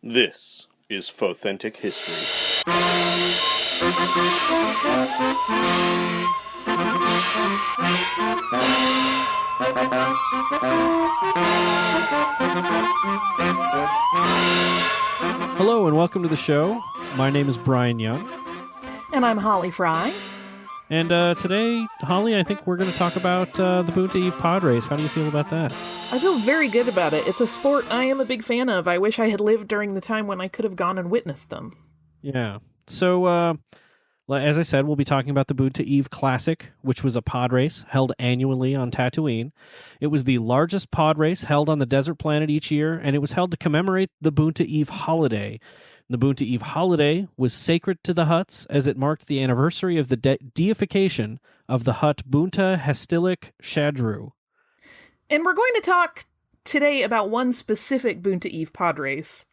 This is Fothentic History. Hello and welcome to the show. My name is Brian Young. And I'm Holly Fry. And today, Holly, I think we're going to talk about the Boonta Eve Podrace. How do you feel about that? I feel very good about it. It's a sport I am a big fan of. I wish I had lived during the time when I could have gone and witnessed them. Yeah. So, as I said, we'll be talking about the Boonta Eve Classic, which was a pod race held annually on Tatooine. It was the largest pod race held on the desert planet each year, and it was held to commemorate the Boonta Eve holiday. The Boonta Eve holiday was sacred to the Hutts as it marked the anniversary of the deification of the Hutt Boonta Hestilik Shadru. And we're going to talk today about one specific Boonta Eve pod race.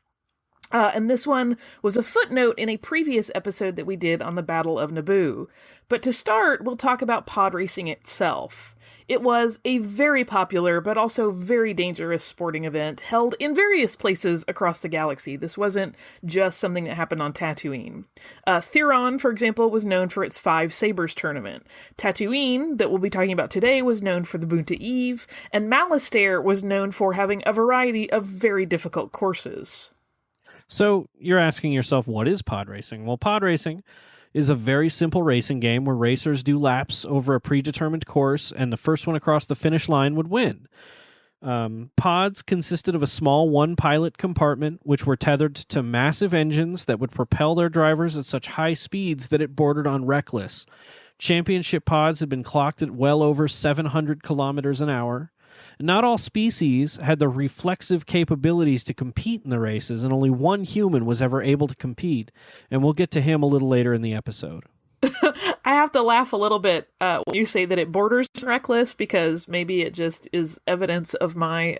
And this one was a footnote in a previous episode that we did on the Battle of Naboo. But to start, we'll talk about pod racing itself. It was a very popular, but also very dangerous sporting event held in various places across the galaxy. This wasn't just something that happened on Tatooine. Theron, for example, was known for its 5 Sabers tournament. Tatooine, that we'll be talking about today, was known for the Boonta Eve, and Malastare was known for having a variety of very difficult courses. So you're asking yourself, what is pod racing? Well, pod racing is a very simple racing game where racers do laps over a predetermined course, and the first one across the finish line would win. Pods consisted of a small one-pilot compartment, which were tethered to massive engines that would propel their drivers at such high speeds that it bordered on reckless. Championship pods had been clocked at well over 700 kilometers an hour. Not all species had the reflexive capabilities to compete in the races, and only one human was ever able to compete, and we'll get to him a little later in the episode. I have to laugh a little bit when you say that it borders reckless, because maybe it just is evidence of my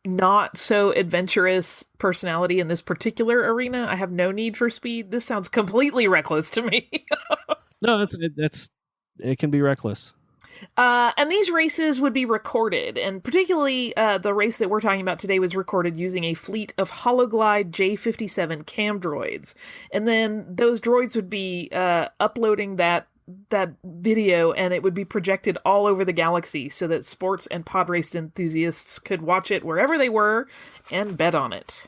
not so adventurous personality in this particular arena. I have no need for speed. This sounds completely reckless to me. No, it can be reckless. And these races would be recorded, and particularly the race that we're talking about today was recorded using a fleet of Hologlide J-57 cam droids. And then those droids would be uploading that video, and it would be projected all over the galaxy so that sports and pod race enthusiasts could watch it wherever they were and bet on it.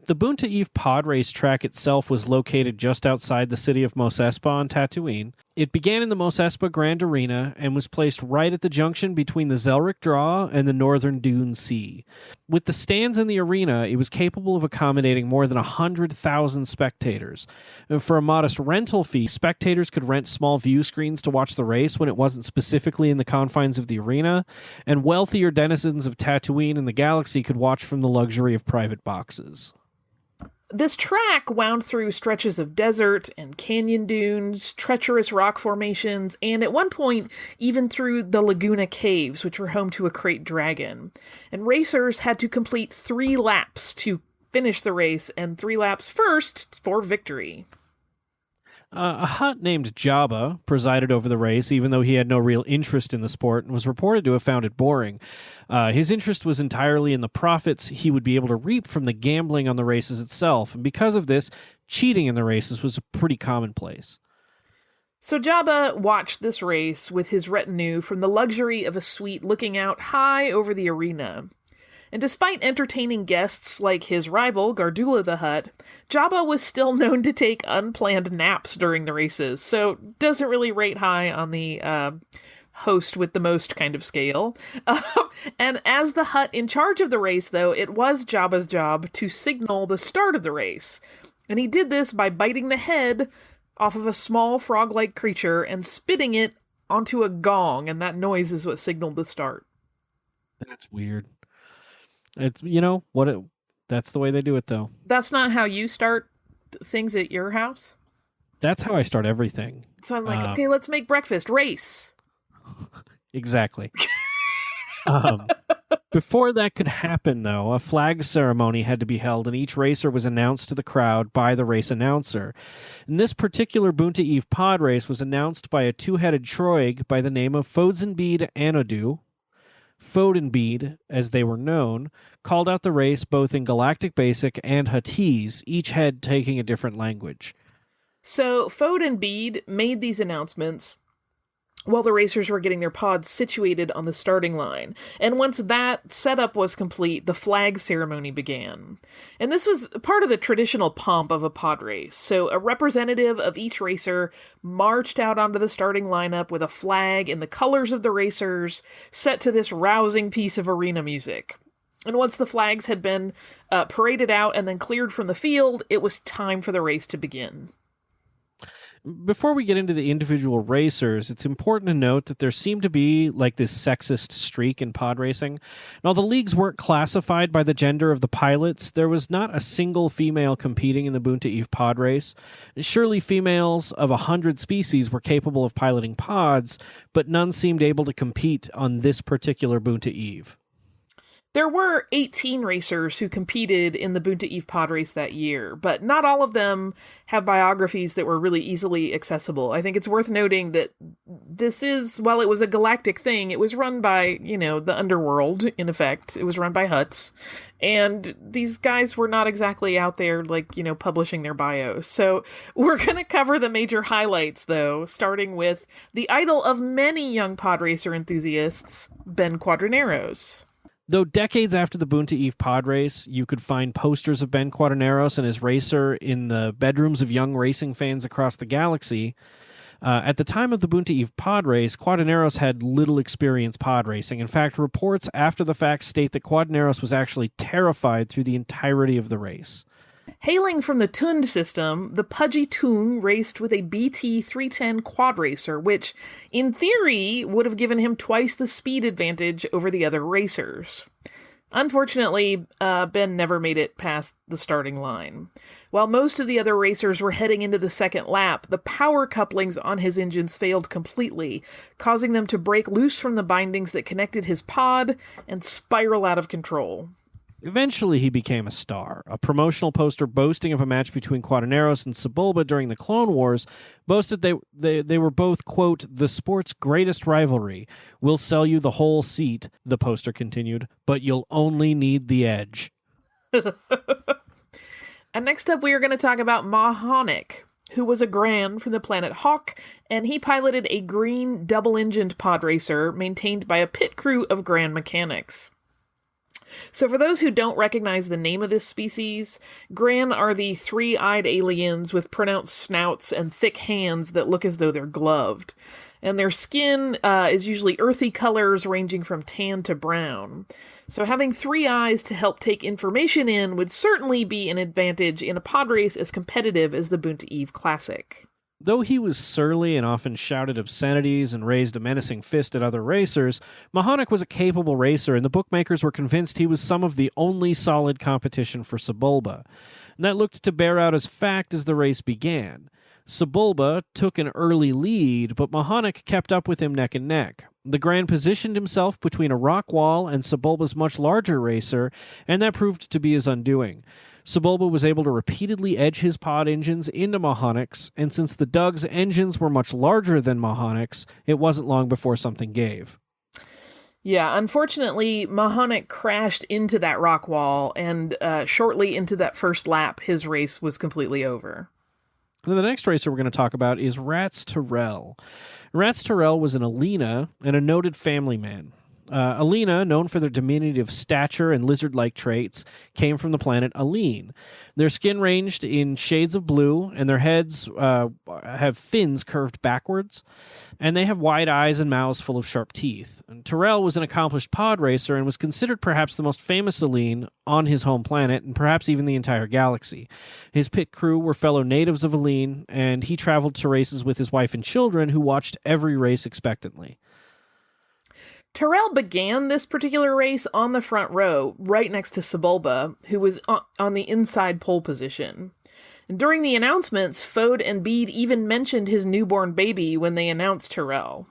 The Boonta Eve pod race track itself was located just outside the city of Mos Espa on Tatooine. It began in the Mos Espa Grand Arena and was placed right at the junction between the Zelric Draw and the Northern Dune Sea. With the stands in the arena, it was capable of accommodating more than 100,000 spectators. And for a modest rental fee, spectators could rent small view screens to watch the race when it wasn't specifically in the confines of the arena, and wealthier denizens of Tatooine and the galaxy could watch from the luxury of private boxes. This track wound through stretches of desert and canyon dunes, treacherous rock formations, and at one point, even through the Laguna Caves, which were home to a crate dragon. And racers had to complete 3 laps to finish the race, and 3 laps first for victory. A Hutt named Jabba presided over the race, even though he had no real interest in the sport and was reported to have found it boring. His interest was entirely in the profits he would be able to reap from the gambling on the races itself, and because of this, cheating in the races was pretty commonplace. So Jabba watched this race with his retinue from the luxury of a suite looking out high over the arena. And despite entertaining guests like his rival, Gardulla the Hutt, Jabba was still known to take unplanned naps during the races, so doesn't really rate high on the host with the most kind of scale. And as the Hutt in charge of the race, though, it was Jabba's job to signal the start of the race. And he did this by biting the head off of a small frog-like creature and spitting it onto a gong, and that noise is what signaled the start. That's weird. It's, that's the way they do it, though. That's not how you start things at your house? That's how I start everything. So I'm like, okay, let's make breakfast. Race. Exactly. Before that could happen, though, a flag ceremony had to be held, and each racer was announced to the crowd by the race announcer. And this particular Boonta Eve pod race was announced by a 2-headed Troig by the name of Fodzenbeed Anodu. Fode and Bede, as they were known, called out the race both in Galactic Basic and Huttese, each head taking a different language. So Fode and Bede made these announcements while the racers were getting their pods situated on the starting line. And once that setup was complete, the flag ceremony began. And this was part of the traditional pomp of a pod race. So a representative of each racer marched out onto the starting lineup with a flag in the colors of the racers, set to this rousing piece of arena music. And once the flags had been paraded out and then cleared from the field, it was time for the race to begin. Before we get into the individual racers, it's important to note that there seemed to be like this sexist streak in pod racing. While the leagues weren't classified by the gender of the pilots, there was not a single female competing in the Boonta Eve pod race. Surely females of 100 species were capable of piloting pods, but none seemed able to compete on this particular Boonta Eve. There were 18 racers who competed in the Boonta Eve pod race that year, but not all of them have biographies that were really easily accessible. I think it's worth noting that this is, while it was a galactic thing, it was run by, the underworld, in effect. It was run by Hutts, and these guys were not exactly out there, publishing their bios. So we're going to cover the major highlights, though, starting with the idol of many young pod racer enthusiasts, Ben Quadraneros. Though decades after the Boonta Eve pod race, you could find posters of Ben Quadraneros and his racer in the bedrooms of young racing fans across the galaxy. At the time of the Boonta Eve pod race, Quadraneros had little experience pod racing. In fact, reports after the fact state that Quadraneros was actually terrified through the entirety of the race. Hailing from the Tund system, the pudgy Toon raced with a BT 310 quad racer, which, in theory, would have given him twice the speed advantage over the other racers. Unfortunately, Ben never made it past the starting line. While most of the other racers were heading into the second lap, the power couplings on his engines failed completely, causing them to break loose from the bindings that connected his pod and spiral out of control. Eventually, he became a star. A promotional poster boasting of a match between Quadraneros and Sebulba during the Clone Wars boasted they were both, quote, the sport's greatest rivalry. We'll sell you the whole seat, the poster continued, but you'll only need the edge. And next up, we are going to talk about Mahonic, who was a Gran from the planet Hawk, and he piloted a green double-engined pod racer maintained by a pit crew of Gran mechanics. So for those who don't recognize the name of this species, Gran are the three-eyed aliens with pronounced snouts and thick hands that look as though they're gloved. And their skin is usually earthy colors ranging from tan to brown. So having three eyes to help take information in would certainly be an advantage in a pod race as competitive as the Boonta Eve Classic. Though he was surly and often shouted obscenities and raised a menacing fist at other racers, Mahonic was a capable racer, and the bookmakers were convinced he was some of the only solid competition for Sebulba. And that looked to bear out as fact as the race began. Sebulba took an early lead, but Mahonic kept up with him neck and neck. The Gran positioned himself between a rock wall and Sebulba's much larger racer, and that proved to be his undoing. Sebulba was able to repeatedly edge his pod engines into Mahonic's, and since the Dug's engines were much larger than Mahonic's, it wasn't long before something gave. Yeah, unfortunately, Mahonic crashed into that rock wall, and shortly into that first lap, his race was completely over. Now, the next racer we're going to talk about is Rats Terrell. Rats Terrell was an Alina and a noted family man. Alina, known for their diminutive stature and lizard-like traits, came from the planet Aline. Their skin ranged in shades of blue, and their heads have fins curved backwards, and they have wide eyes and mouths full of sharp teeth. And Terrell was an accomplished pod racer and was considered perhaps the most famous Aline on his home planet, and perhaps even the entire galaxy. His pit crew were fellow natives of Aline, and he traveled to races with his wife and children, who watched every race expectantly. Terrell began this particular race on the front row, right next to Sebulba, who was on the inside pole position. And during the announcements, Fode and Bede even mentioned his newborn baby when they announced Terrell.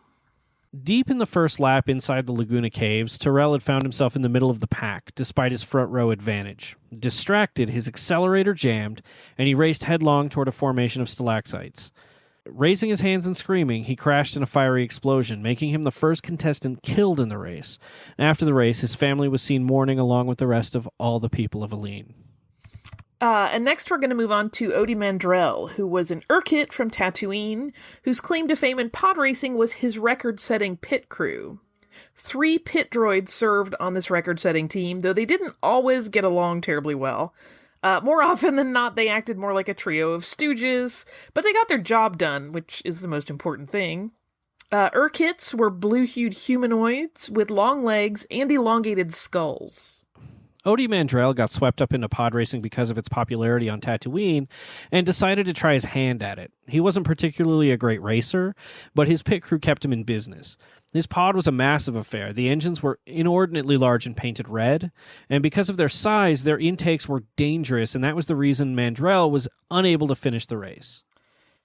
Deep in the first lap inside the Laguna Caves, Terrell had found himself in the middle of the pack, despite his front row advantage. Distracted, his accelerator jammed, and he raced headlong toward a formation of stalactites. raising his hands and screaming, he crashed in a fiery explosion, making him the first contestant killed in the race. And after the race, his family was seen mourning along with the rest of all the people of Aline. And next we're going to move on to Odie Mandrell, who was an Urkit from Tatooine, whose claim to fame in pod racing was his record-setting pit crew. 3 pit droids served on this record-setting team, though they didn't always get along terribly well. More often than not, they acted more like a trio of stooges, but they got their job done, which is the most important thing. Urkits were blue-hued humanoids with long legs and elongated skulls. Odie Mandrell got swept up into pod racing because of its popularity on Tatooine and decided to try his hand at it. He wasn't particularly a great racer, but his pit crew kept him in business. His pod was a massive affair. The engines were inordinately large and painted red, and because of their size, their intakes were dangerous, and that was the reason Mandrell was unable to finish the race.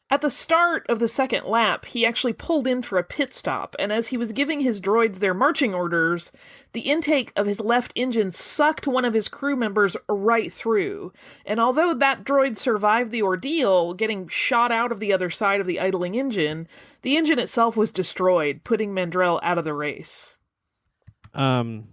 At the start of the second lap, he actually pulled in for a pit stop, and as he was giving his droids their marching orders, the intake of his left engine sucked one of his crew members right through. And although that droid survived the ordeal, getting shot out of the other side of the idling engine, the engine itself was destroyed, putting Mandrell out of the race. And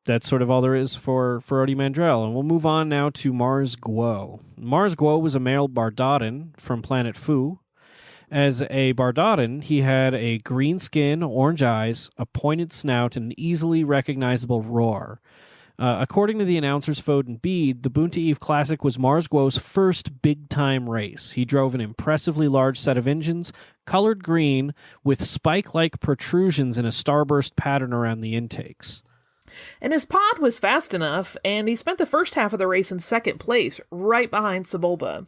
that's sort of all there is for Odie Mandrell. And we'll move on now to Mars Guo. Mars Guo was a male Bardottan from planet Fu. As a Bardottan, he had a green skin, orange eyes, a pointed snout, and an easily recognizable roar. According to the announcers Fode and Bede, the Boonta Eve Classic was Mars Guo's first big-time race. He drove an impressively large set of engines, colored green, with spike-like protrusions in a starburst pattern around the intakes. And his pod was fast enough, and he spent the first half of the race in second place, right behind Sebulba.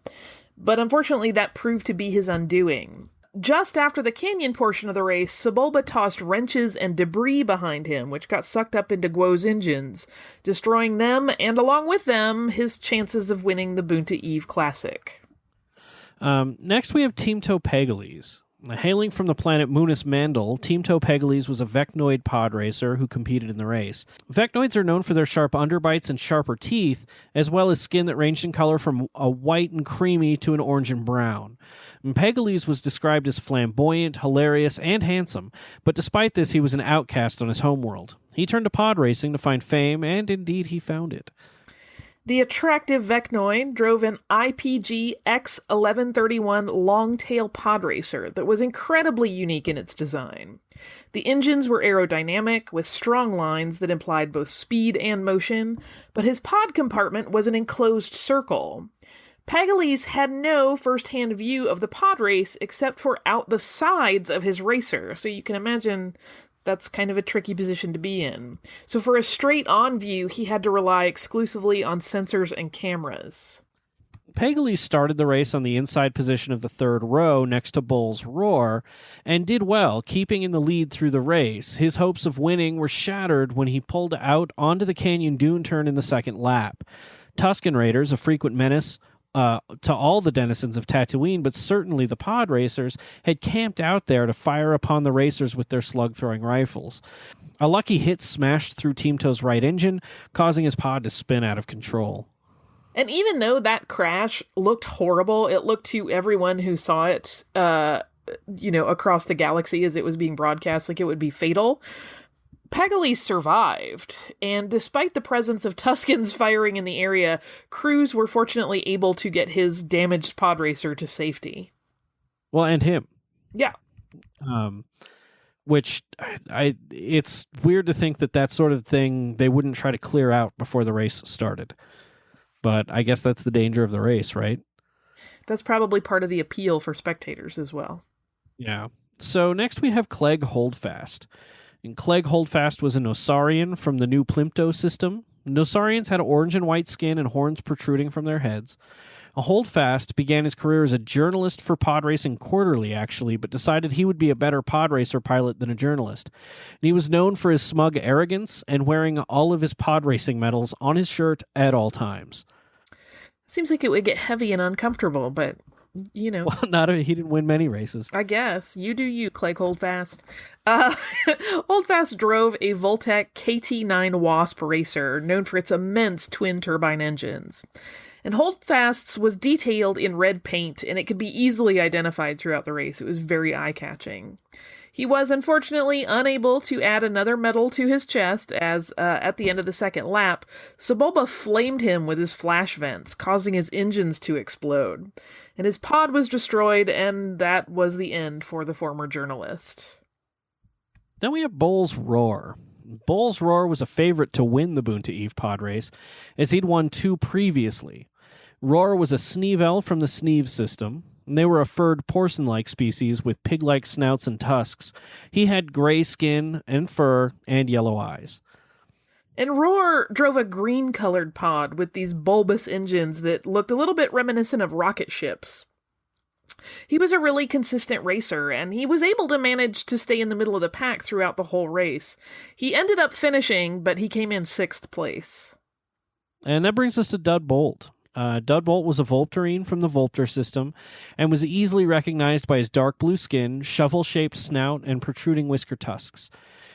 But unfortunately, that proved to be his undoing. Just after the canyon portion of the race, Sebulba tossed wrenches and debris behind him, which got sucked up into Guo's engines, destroying them, and along with them, his chances of winning the Boonta Eve Classic. Next, we have Teemto Pegalis. Hailing from the planet Munis Mandal, Teemto Pegalis was a Vecnoid pod racer who competed in the race. Vecnoids are known for their sharp underbites and sharper teeth, as well as skin that ranged in color from a white and creamy to an orange and brown. Pegalis was described as flamboyant, hilarious, and handsome, but despite this, he was an outcast on his homeworld. He turned to pod racing to find fame, and indeed he found it. The attractive Vecnoid drove an IPG X1131 long-tail pod racer that was incredibly unique in its design. The engines were aerodynamic, with strong lines that implied both speed and motion, but his pod compartment was an enclosed circle. Pegalis had no first-hand view of the pod race except for out the sides of his racer, so you can imagine that's kind of a tricky position to be in. So for a straight-on view, he had to rely exclusively on sensors and cameras. Pegalis started the race on the inside position of the third row next to Bull's Roar, and did well, keeping in the lead through the race. His hopes of winning were shattered when he pulled out onto the canyon dune turn in the second lap. Tusken Raiders, a frequent menace to all the denizens of Tatooine, but certainly the pod racers, had camped out there to fire upon the racers with their slug-throwing rifles. A lucky hit smashed through Teemto's right engine, causing his pod to spin out of control. And even though that crash looked horrible, it looked to everyone who saw it, across the galaxy as it was being broadcast like it would be fatal, Pegalis survived, and despite the presence of Tuskens firing in the area, crews were fortunately able to get his damaged pod racer to safety. Well, and him. Yeah. Which, it's weird to think that sort of thing they wouldn't try to clear out before the race started. But I guess that's the danger of the race, right? That's probably part of the appeal for spectators as well. Yeah. So next we have Clegg Holdfast. And Clegg Holdfast was a Nosarian from the new Plimto system. Nosarians had orange and white skin and horns protruding from their heads. Holdfast began his career as a journalist for Pod Racing Quarterly, actually, but decided he would be a better pod racer pilot than a journalist. And he was known for his smug arrogance and wearing all of his pod racing medals on his shirt at all times. Seems like it would get heavy and uncomfortable, but... Well, he didn't win many races. I guess. You do you, Clegg Holdfast. Uh, Holdfast drove a Voltec KT-9 Wasp racer, known for its immense twin-turbine engines. And Holdfast's was detailed in red paint, and it could be easily identified throughout the race. It was very eye-catching. He was unfortunately unable to add another medal to his chest, as at the end of the second lap, Sebulba flamed him with his flash vents, causing his engines to explode. And his pod was destroyed, and that was the end for the former journalist. Then we have Bull's Roar. Bull's Roar was a favorite to win the Boonta Eve Podrace, as he'd won 2 previously. Roar was a Sneevil from the Sneeve system, and they were a furred porcine-like species with pig-like snouts and tusks. He had gray skin and fur and yellow eyes. And Roar drove a green-colored pod with these bulbous engines that looked a little bit reminiscent of rocket ships. He was a really consistent racer, and he was able to manage to stay in the middle of the pack throughout the whole race. He ended up finishing, but he came in 6th place. And that brings us to Dud Bolt. Dud Bolt was a Volptarine from the Volptar system, and was easily recognized by his dark blue skin, shovel-shaped snout, and protruding whisker tusks.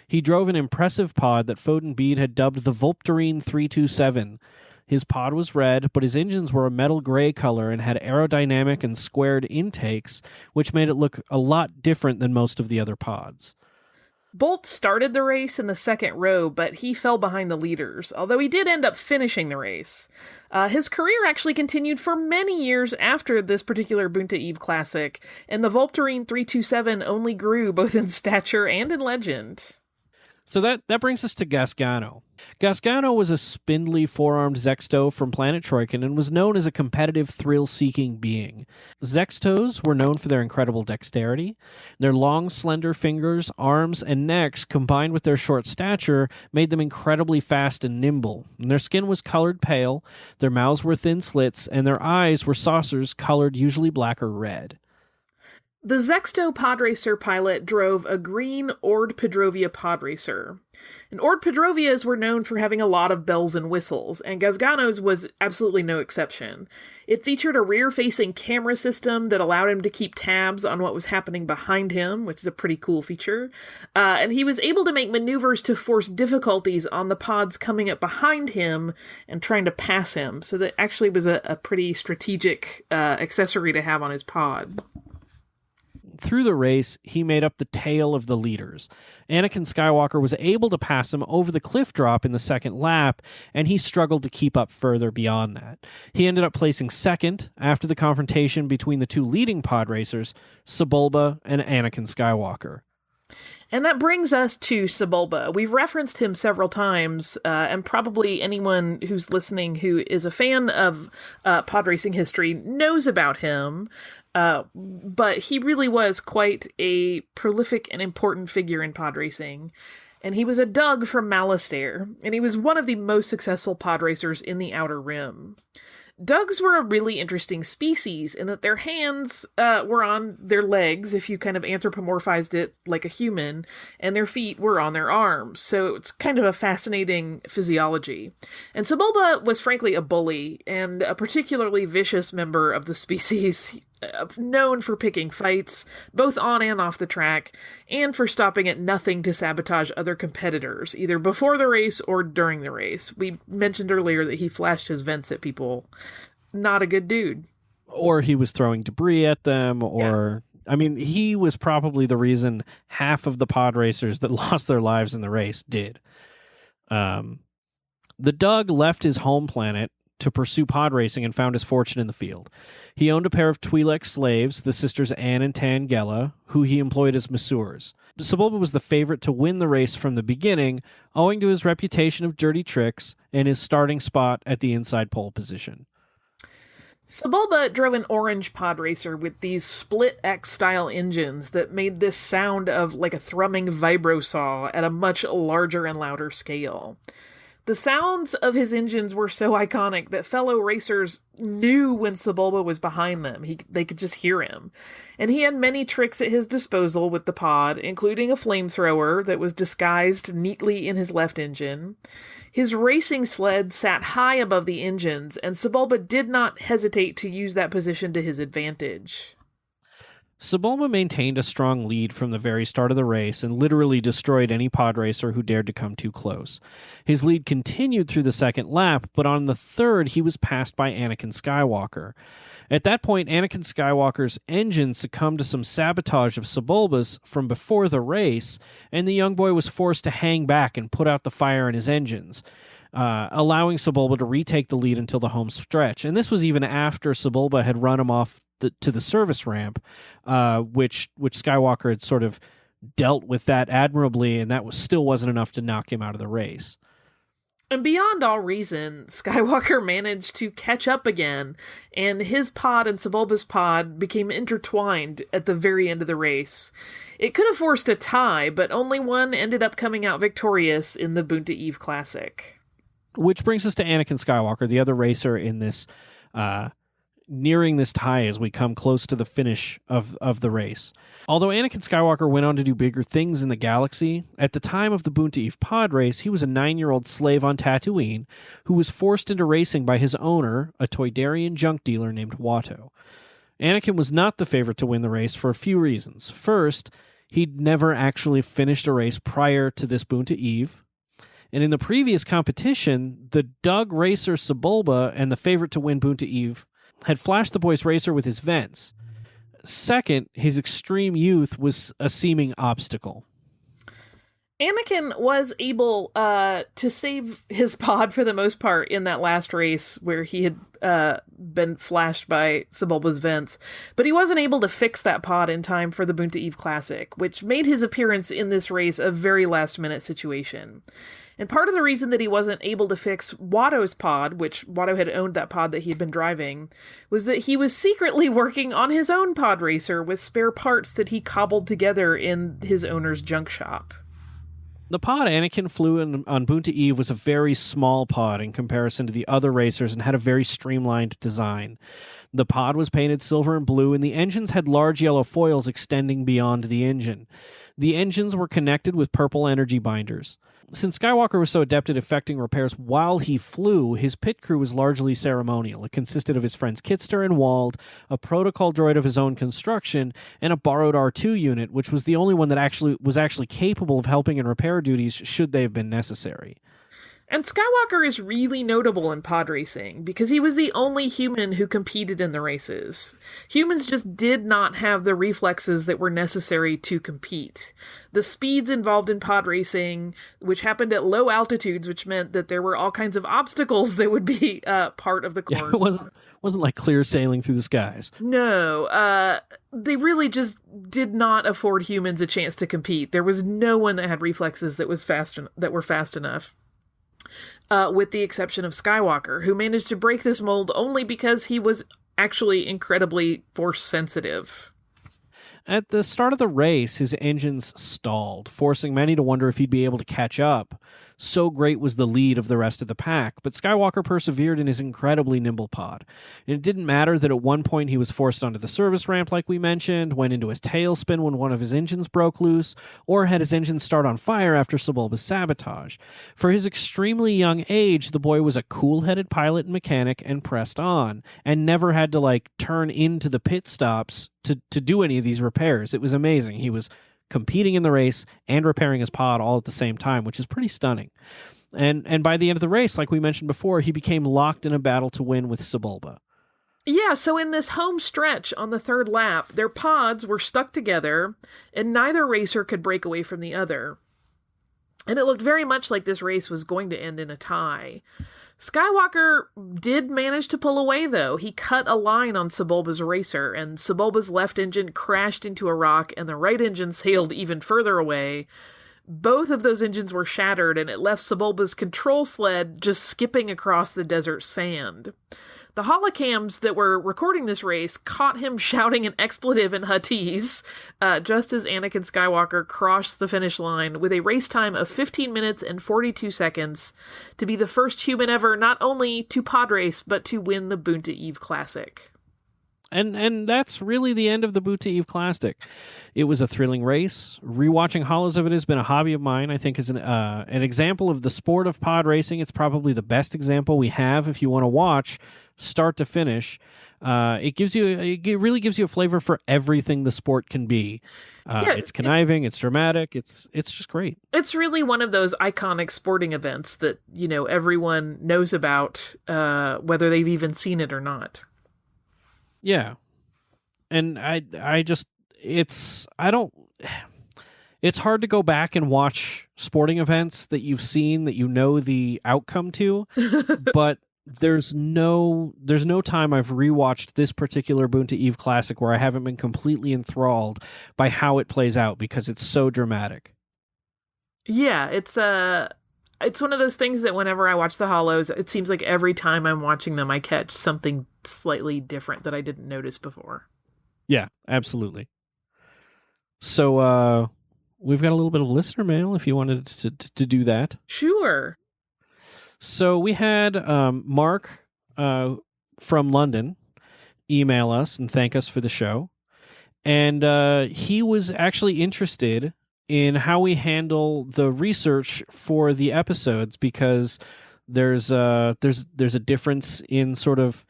He drove an impressive pod that Foden Bede had dubbed the Volptarine 327. His pod was red, but his engines were a metal gray color and had aerodynamic and squared intakes, which made it look a lot different than most of the other pods. Bolt started the race in the second row, but he fell behind the leaders, although he did end up finishing the race. His career actually continued for many years after this particular Boonta Eve Classic, and the Volptarine 327 only grew both in stature and in legend. So that brings us to Gasgano. Gasgano was a spindly four-armed Zexto from planet Troikan and was known as a competitive, thrill-seeking being. Zextos were known for their incredible dexterity. Their long, slender fingers, arms, and necks, combined with their short stature, made them incredibly fast and nimble. And their skin was colored pale, their mouths were thin slits, and their eyes were saucers colored usually black or red. The Zexto Podracer pilot drove a green Ord Pedrovia Podracer. And Ord Pedrovias were known for having a lot of bells and whistles, and Gasgano's was absolutely no exception. It featured a rear-facing camera system that allowed him to keep tabs on what was happening behind him, which is a pretty cool feature. And he was able to make maneuvers to force difficulties on the pods coming up behind him and trying to pass him, so that actually was a pretty strategic accessory to have on his pod. Through the race, he made up the tail of the leaders. Anakin Skywalker was able to pass him over the cliff drop in the second lap, and he struggled to keep up further beyond that. He ended up placing second after the confrontation between the two leading pod racers, Sebulba and Anakin Skywalker. And that brings us to Sebulba. We've referenced him several times, and probably anyone who's listening who is a fan of pod racing history knows about him. But he really was quite a prolific and important figure in pod racing. And he was a Dug from Malastare, and he was one of the most successful pod racers in the Outer Rim. Dugs were a really interesting species in that their hands were on their legs, if you kind of anthropomorphized it like a human, and their feet were on their arms. So it's kind of a fascinating physiology. And Sebulba was frankly a bully, and a particularly vicious member of the species, known for picking fights, both on and off the track, and for stopping at nothing to sabotage other competitors, either before the race or during the race. We mentioned earlier that he flashed his vents at people. Not a good dude. Or he was throwing debris at them, or... Yeah. I mean, he was probably the reason half of the pod racers that lost their lives in the race did. The Dug left his home planet to pursue pod racing and found his fortune in the field. He owned a pair of Twi'lek slaves, the sisters Anne and Tangela, who he employed as masseurs. Sebulba was the favorite to win the race from the beginning, owing to his reputation of dirty tricks and his starting spot at the inside pole position. Sebulba drove an orange pod racer with these split X-style engines that made this sound of like a thrumming vibro saw at a much larger and louder scale. The sounds of his engines were so iconic that fellow racers knew when Sebulba was behind them. They could just hear him. And he had many tricks at his disposal with the pod, including a flamethrower that was disguised neatly in his left engine. His racing sled sat high above the engines, and Sebulba did not hesitate to use that position to his advantage. Sebulba maintained a strong lead from the very start of the race and literally destroyed any pod racer who dared to come too close. His lead continued through the second lap, but on the third he was passed by Anakin Skywalker. At that point, Anakin Skywalker's engine succumbed to some sabotage of Sebulba's from before the race, and the young boy was forced to hang back and put out the fire in his engines, allowing Sebulba to retake the lead until the home stretch. And this was even after Sebulba had run him off to the service ramp, which Skywalker had sort of dealt with that admirably, and that still wasn't enough to knock him out of the race. And beyond all reason, Skywalker managed to catch up again, and his pod and Sebulba's pod became intertwined at the very end of the race. It could have forced a tie, but only one ended up coming out victorious in the Boonta Eve Classic. Which brings us to Anakin Skywalker, the other racer in this, nearing this tie as we come close to the finish of the race. Although Anakin Skywalker went on to do bigger things in the galaxy, at the time of the Boonta Eve Podrace, he was a 9-year-old slave on Tatooine who was forced into racing by his owner, a Toydarian junk dealer named Watto. Anakin was not the favorite to win the race for a few reasons. First, he'd never actually finished a race prior to this Boonta Eve. And in the previous competition, the Dug racer Sebulba and the favorite to win Boonta Eve had flashed the boy's racer with his vents. Second, his extreme youth was a seeming obstacle. Anakin was able to save his pod for the most part in that last race where he had been flashed by Sebulba's vents, but he wasn't able to fix that pod in time for the Boonta Eve Classic, which made his appearance in this race a very last-minute situation. And part of the reason that he wasn't able to fix Watto's pod, which Watto had owned that pod that he had been driving, was that he was secretly working on his own pod racer with spare parts that he cobbled together in his owner's junk shop. The pod Anakin flew on Boonta Eve was a very small pod in comparison to the other racers and had a very streamlined design. The pod was painted silver and blue, and the engines had large yellow foils extending beyond the engine. The engines were connected with purple energy binders. Since Skywalker was so adept at effecting repairs while he flew, his pit crew was largely ceremonial. It consisted of his friends Kitster and Wald, a protocol droid of his own construction, and a borrowed R2 unit, which was the only one that was actually capable of helping in repair duties should they have been necessary. And Skywalker is really notable in pod racing because he was the only human who competed in the races. Humans just did not have the reflexes that were necessary to compete. The speeds involved in pod racing, which happened at low altitudes, which meant that there were all kinds of obstacles that would be part of the course. Yeah, it wasn't like clear sailing through the skies. No, they really just did not afford humans a chance to compete. There was no one that had reflexes that were fast enough. With the exception of Skywalker, who managed to break this mold only because he was actually incredibly force sensitive. At the start of the race, his engines stalled, forcing many to wonder if he'd be able to catch up. So great was the lead of the rest of the pack, but Skywalker persevered in his incredibly nimble pod. And it didn't matter that at one point he was forced onto the service ramp like we mentioned, went into his tailspin when one of his engines broke loose, or had his engine start on fire after Sebulba's sabotage. For his extremely young age, the boy was a cool-headed pilot and mechanic and pressed on, and never had to turn into the pit stops to do any of these repairs. It was amazing. He was competing in the race and repairing his pod all at the same time, which is pretty stunning. And by the end of the race, like we mentioned before, he became locked in a battle to win with Sebulba. Yeah, so in this home stretch on the third lap, their pods were stuck together, and neither racer could break away from the other. And it looked very much like this race was going to end in a tie. Skywalker did manage to pull away, though. He cut a line on Sebulba's racer, and Sebulba's left engine crashed into a rock, and the right engine sailed even further away. Both of those engines were shattered, and it left Sebulba's control sled just skipping across the desert sand. The holocams that were recording this race caught him shouting an expletive in Huttese just as Anakin Skywalker crossed the finish line with a race time of 15 minutes and 42 seconds to be the first human ever not only to pod race, but to win the Boonta Eve Classic. And that's really the end of the Boonta Eve Classic. It was a thrilling race. Rewatching holos of it has been a hobby of mine. I think is an example of the sport of pod racing. It's probably the best example we have if you want to watch start to finish. It really gives you a flavor for everything the sport can be. It's conniving, it's dramatic, it's just great. It's really one of those iconic sporting events that, everyone knows about, whether they've even seen it or not. Yeah. And it's hard to go back and watch sporting events that you've seen that you know the outcome to, but there's no time I've rewatched this particular Boonta Eve Classic where I haven't been completely enthralled by how it plays out because it's so dramatic. Yeah, it's one of those things that whenever I watch the Hollows, it seems like every time I'm watching them, I catch something slightly different that I didn't notice before. Yeah, absolutely. So we've got a little bit of listener mail if you wanted to do that. Sure. So we had Mark from London email us and thank us for the show. And he was actually interested in how we handle the research for the episodes because there's a difference in sort of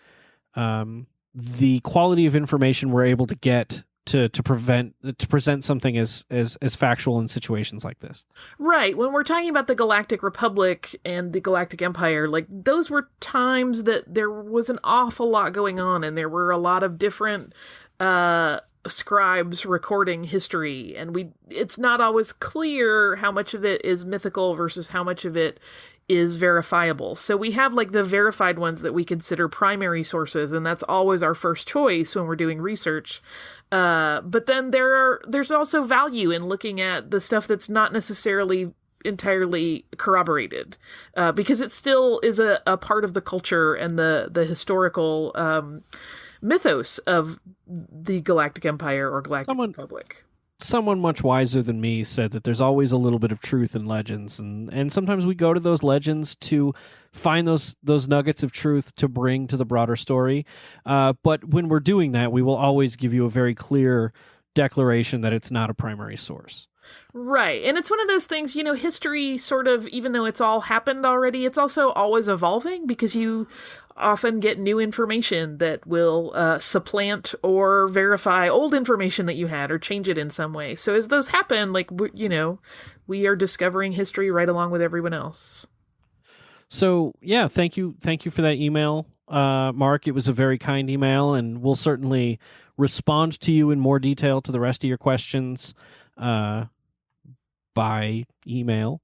the quality of information we're able to get to present something as factual in situations like this. Right. When we're talking about the Galactic Republic and the Galactic Empire, like those were times that there was an awful lot going on and there were a lot of different scribes recording history, and it's not always clear how much of it is mythical versus how much of it is verifiable. So we have like the verified ones that we consider primary sources, and that's always our first choice when we're doing research. But then there's also value in looking at the stuff that's not necessarily entirely corroborated, because it still is a part of the culture and the historical mythos of the Galactic Empire or Galactic Republic. Someone much wiser than me said that there's always a little bit of truth in legends, and sometimes we go to those legends to find those nuggets of truth to bring to the broader story. But when we're doing that, we will always give you a very clear declaration that it's not a primary source. Right. And it's one of those things, history sort of, even though it's all happened already, it's also always evolving because you often get new information that will supplant or verify old information that you had or change it in some way. So as those happen, like, we are discovering history right along with everyone else. So, yeah, thank you for that email, Mark. It was a very kind email, and we'll certainly respond to you in more detail to the rest of your questions by email.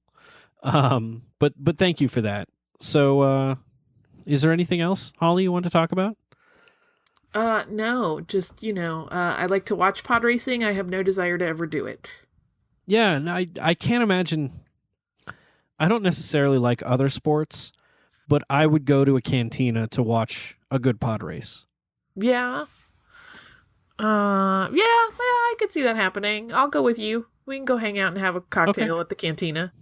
But thank you for that. So, is there anything else, Holly, you want to talk about? No, just, I like to watch pod racing. I have no desire to ever do it. Yeah, and I can't imagine. I don't necessarily like other sports, but I would go to a cantina to watch a good pod race. Yeah. I could see that happening. I'll go with you. We can go hang out and have a cocktail at the cantina.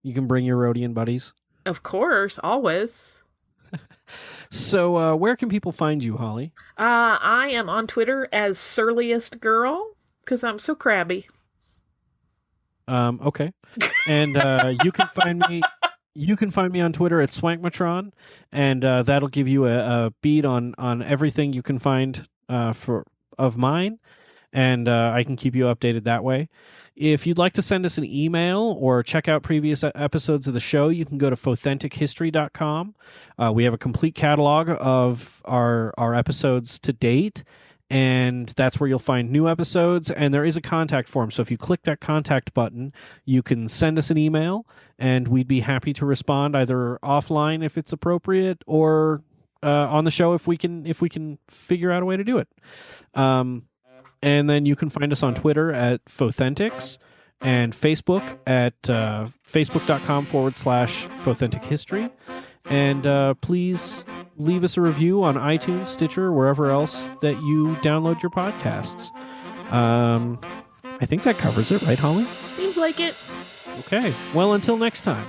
You can bring your Rhodian buddies. Of course, always. So, where can people find you, Holly? I am on Twitter as Surliest Girl because I'm so crabby. Okay. And you can find me. You can find me on Twitter at Swankmatron, and that'll give you a beat on everything you can find of mine, and I can keep you updated that way. If you'd like to send us an email or check out previous episodes of the show, you can go to fauthentichistory.com. We have a complete catalog of our episodes to date, and that's where you'll find new episodes, and there is a contact form. So if you click that contact button, you can send us an email, and we'd be happy to respond either offline if it's appropriate or on the show if we can figure out a way to do it. And then you can find us on Twitter at Fauthentics and Facebook at facebook.com/Fauthentic And please leave us a review on iTunes, Stitcher, wherever else that you download your podcasts. I think that covers it, right, Holly? Seems like it. Okay. Well, until next time.